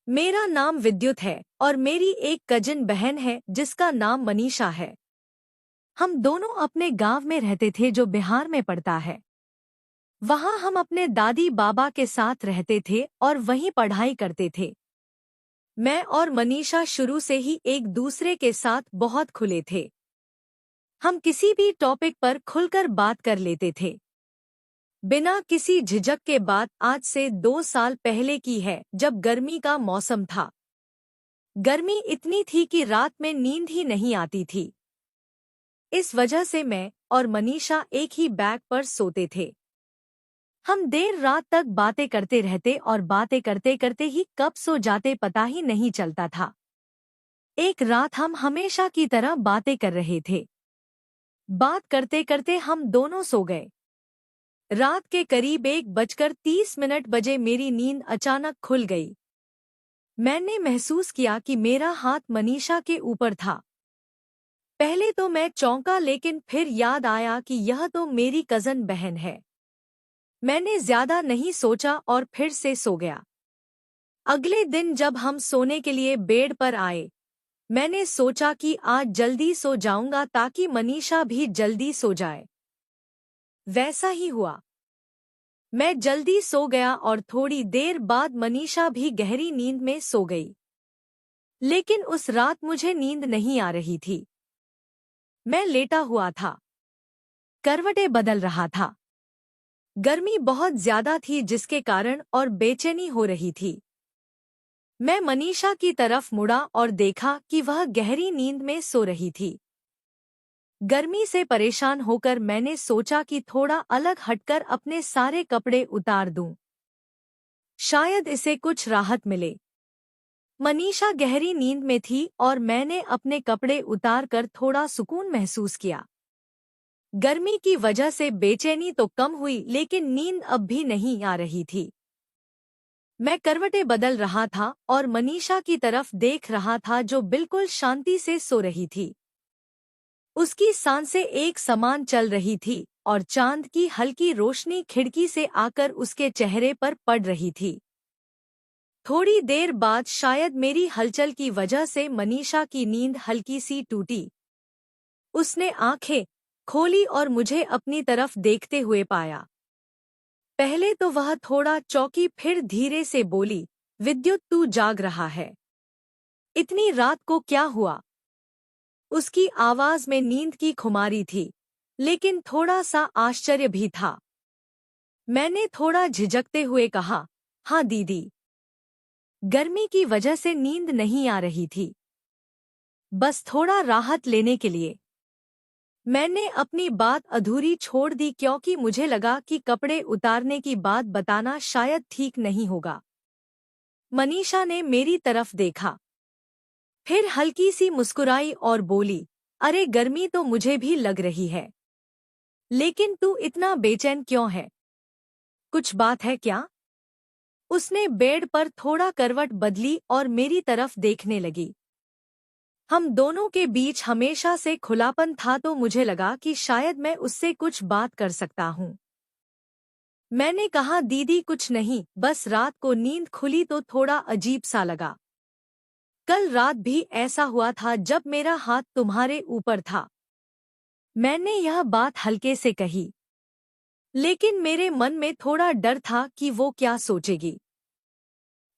मेरा नाम विद्युत है और मेरी एक कजिन बहन है जिसका नाम मनीषा है। हम दोनों अपने गांव में रहते थे जो बिहार में पड़ता है। वहां हम अपने दादी बाबा के साथ रहते थे और वहीं पढ़ाई करते थे। मैं और मनीषा शुरू से ही एक दूसरे के साथ बहुत खुले थे। हम किसी भी टॉपिक पर खुलकर बात कर लेते थे, बिना किसी झिझक के। बात आज से 2 साल पहले की है, जब गर्मी का मौसम था। गर्मी इतनी थी कि रात में नींद ही नहीं आती थी। इस वजह से मैं और मनीषा एक ही बैग पर सोते थे। हम देर रात तक बातें करते रहते और बातें करते करते ही कब सो जाते पता ही नहीं चलता था। एक रात हम हमेशा की तरह बातें कर रहे थे। बात करते करते हम दोनों सो गए। रात के करीब 1:30 बजे मेरी नींद अचानक खुल गई। मैंने महसूस किया कि मेरा हाथ मनीषा के ऊपर था। पहले तो मैं चौंका, लेकिन फिर याद आया कि यह तो मेरी कजन बहन है। मैंने ज्यादा नहीं सोचा और फिर से सो गया। अगले दिन जब हम सोने के लिए बेड पर आए, मैंने सोचा कि आज जल्दी सो जाऊंगा ताकि मनीषा भी जल्दी सो जाए। वैसा ही हुआ। मैं जल्दी सो गया और थोड़ी देर बाद मनीषा भी गहरी नींद में सो गई। लेकिन उस रात मुझे नींद नहीं आ रही थी। मैं लेटा हुआ था, करवटें बदल रहा था। गर्मी बहुत ज्यादा थी जिसके कारण और बेचैनी हो रही थी। मैं मनीषा की तरफ मुड़ा और देखा कि वह गहरी नींद में सो रही थी। गर्मी से परेशान होकर मैंने सोचा कि थोड़ा अलग हटकर अपने सारे कपड़े उतार दूं। शायद इसे कुछ राहत मिले। मनीषा गहरी नींद में थी और मैंने अपने कपड़े उतारकर थोड़ा सुकून महसूस किया। गर्मी की वजह से बेचैनी तो कम हुई, लेकिन नींद अब भी नहीं आ रही थी। मैं करवटें बदल रहा था और मनीषा की तरफ देख रहा था, जो बिल्कुल शांति से सो रही थी। उसकी सांसें एक समान चल रही थी और चांद की हल्की रोशनी खिड़की से आकर उसके चेहरे पर पड़ रही थी। थोड़ी देर बाद, शायद मेरी हलचल की वजह से, मनीषा की नींद हल्की सी टूटी। उसने आंखें खोली और मुझे अपनी तरफ देखते हुए पाया। पहले तो वह थोड़ा चौंकी, फिर धीरे से बोली, विद्युत, तू जाग रहा है? इतनी रात को क्या हुआ? उसकी आवाज में नींद की खुमारी थी, लेकिन थोड़ा सा आश्चर्य भी था। मैंने थोड़ा झिझकते हुए कहा, हाँ दीदी, गर्मी की वजह से नींद नहीं आ रही थी, बस थोड़ा राहत लेने के लिए। मैंने अपनी बात अधूरी छोड़ दी क्योंकि मुझे लगा कि कपड़े उतारने की बात बताना शायद ठीक नहीं होगा। मनीषा ने मेरी तरफ देखा, फिर हल्की सी मुस्कुराई और बोली, अरे गर्मी तो मुझे भी लग रही है, लेकिन तू इतना बेचैन क्यों है? कुछ बात है क्या? उसने बेड पर थोड़ा करवट बदली और मेरी तरफ देखने लगी। हम दोनों के बीच हमेशा से खुलापन था, तो मुझे लगा कि शायद मैं उससे कुछ बात कर सकता हूँ। मैंने कहा, दीदी कुछ नहीं, बस रात को नींद खुली तो थोड़ा अजीब सा लगा। कल रात भी ऐसा हुआ था जब मेरा हाथ तुम्हारे ऊपर था। मैंने यह बात हल्के से कही, लेकिन मेरे मन में थोड़ा डर था कि वो क्या सोचेगी।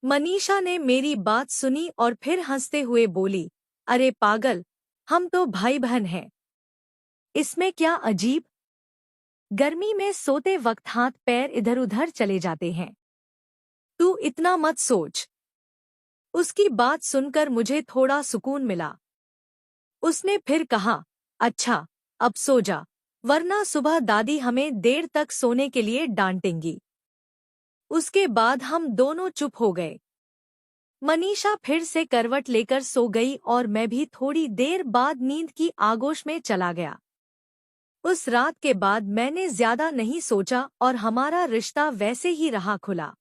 मनीषा ने मेरी बात सुनी और फिर हंसते हुए बोली, अरे पागल, हम तो भाई बहन हैं, इसमें क्या अजीब? गर्मी में सोते वक्त हाथ पैर इधर उधर चले जाते हैं, तू इतना मत सोच। उसकी बात सुनकर मुझे थोड़ा सुकून मिला। उसने फिर कहा, अच्छा, अब सो जा, वरना सुबह दादी हमें देर तक सोने के लिए डांटेंगी। उसके बाद हम दोनों चुप हो गए। मनीषा फिर से करवट लेकर सो गई और मैं भी थोड़ी देर बाद नींद की आगोश में चला गया। उस रात के बाद मैंने ज्यादा नहीं सोचा और हमारा रिश्ता वैसे ही रहा खुला।